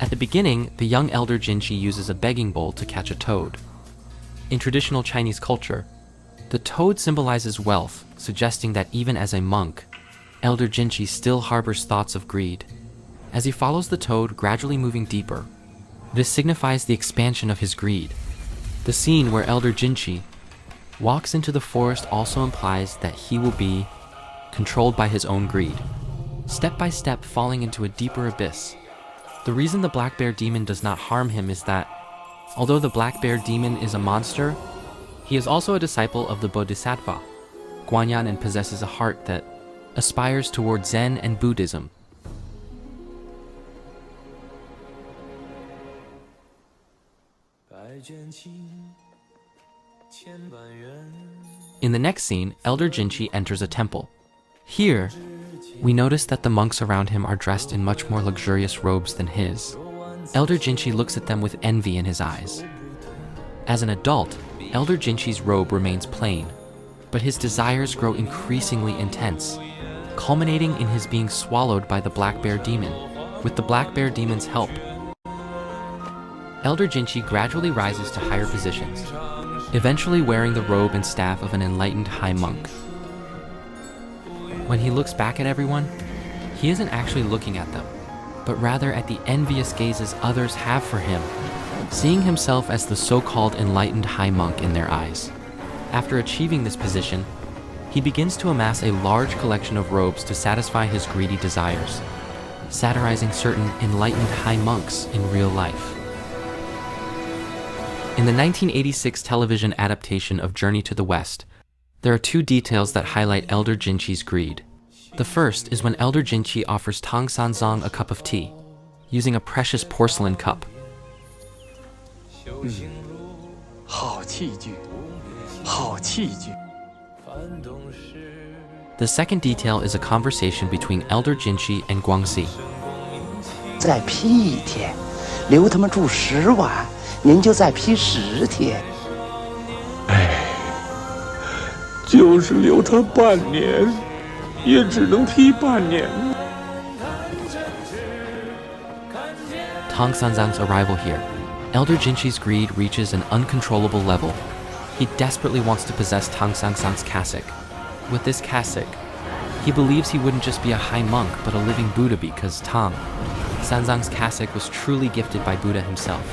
At the beginning, the young elder Jinchi uses a begging bowl to catch a toad. In traditional Chinese culture, the toad symbolizes wealth, suggesting that even as a monk, Elder Jinchi still harbors thoughts of greed. As he follows the toad, gradually moving deeper, this signifies the expansion of his greed. The scene where Elder Jinchi walks into the forest also implies that he will be controlled by his own greed, step by step falling into a deeper abyss. The reason the black bear demon does not harm him is that, although the black bear demon is a monster, he is also a disciple of the Bodhisattva, Guanyan, and possesses a heart that aspires toward Zen and Buddhism. In the next scene, Elder Jinchi enters a temple. Here, we notice that the monks around him are dressed in much more luxurious robes than his. Elder Jinchi looks at them with envy in his eyes. As an adult, Elder Jinchi's robe remains plain, but his desires grow increasingly intense, culminating in his being swallowed by the black bear demon. With the black bear demon's help, Elder Jinchi gradually rises to higher positions, eventually wearing the robe and staff of an enlightened high monk. When he looks back at everyone, he isn't actually looking at them, but rather at the envious gazes others have for him, seeing himself as the so-called enlightened high monk in their eyes. After achieving this position, he begins to amass a large collection of robes to satisfy his greedy desires, satirizing certain enlightened high monks in real life. In the 1986 television adaptation of Journey to the West, there are two details that highlight Elder Jinchi's greed. The first is when Elder Jinchi offers Tang Sanzang a cup of tea, using a precious porcelain cup. The second detail is a conversation between Elder Jinchi and Guangxi. 再批1天，留他们住10晚，您就再批10天。哎，就是留他半年，也只能批半年。Tang Sanzang's arrival here, Elder Jinchi's greed reaches an uncontrollable level. He desperately wants to possess Tang Sanzang's cassock. With this cassock, he believes he wouldn't just be a high monk, but a living Buddha because Tang Sanzang's cassock was truly gifted by Buddha himself.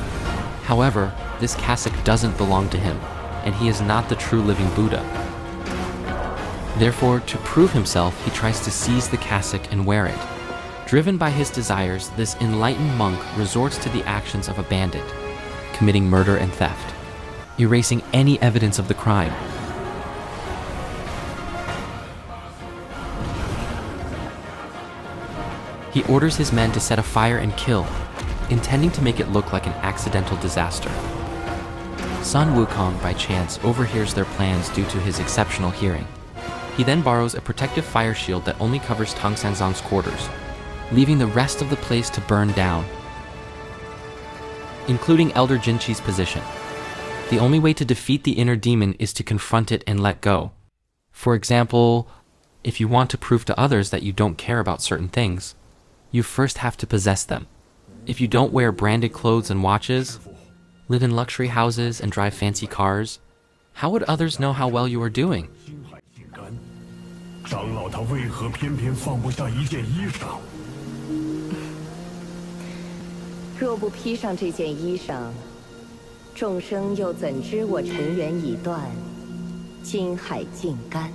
However, this cassock doesn't belong to him, and he is not the true living Buddha. Therefore, to prove himself, he tries to seize the cassock and wear it. Driven by his desires, this enlightened monk resorts to the actions of a bandit, committing murder and theft, erasing any evidence of the crime. He orders his men to set a fire and kill, intending to make it look like an accidental disaster. Son Wukong, by chance, overhears their plans due to his exceptional hearing. He then borrows a protective fire shield that only covers Tang Sanzang's quarters, leaving the rest of the place to burn down, including Elder Jinchi's position. The only way to defeat the inner demon is to confront it and let go. For example, if you want to prove to others that you don't care about certain things, you first have to possess them. If you don't wear branded clothes and watches, live in luxury houses and drive fancy cars, how would others know how well you are doing? 长老他为何偏偏放不下一件衣裳？若不披上这件衣裳，众生又怎知我尘缘已断，金海尽干？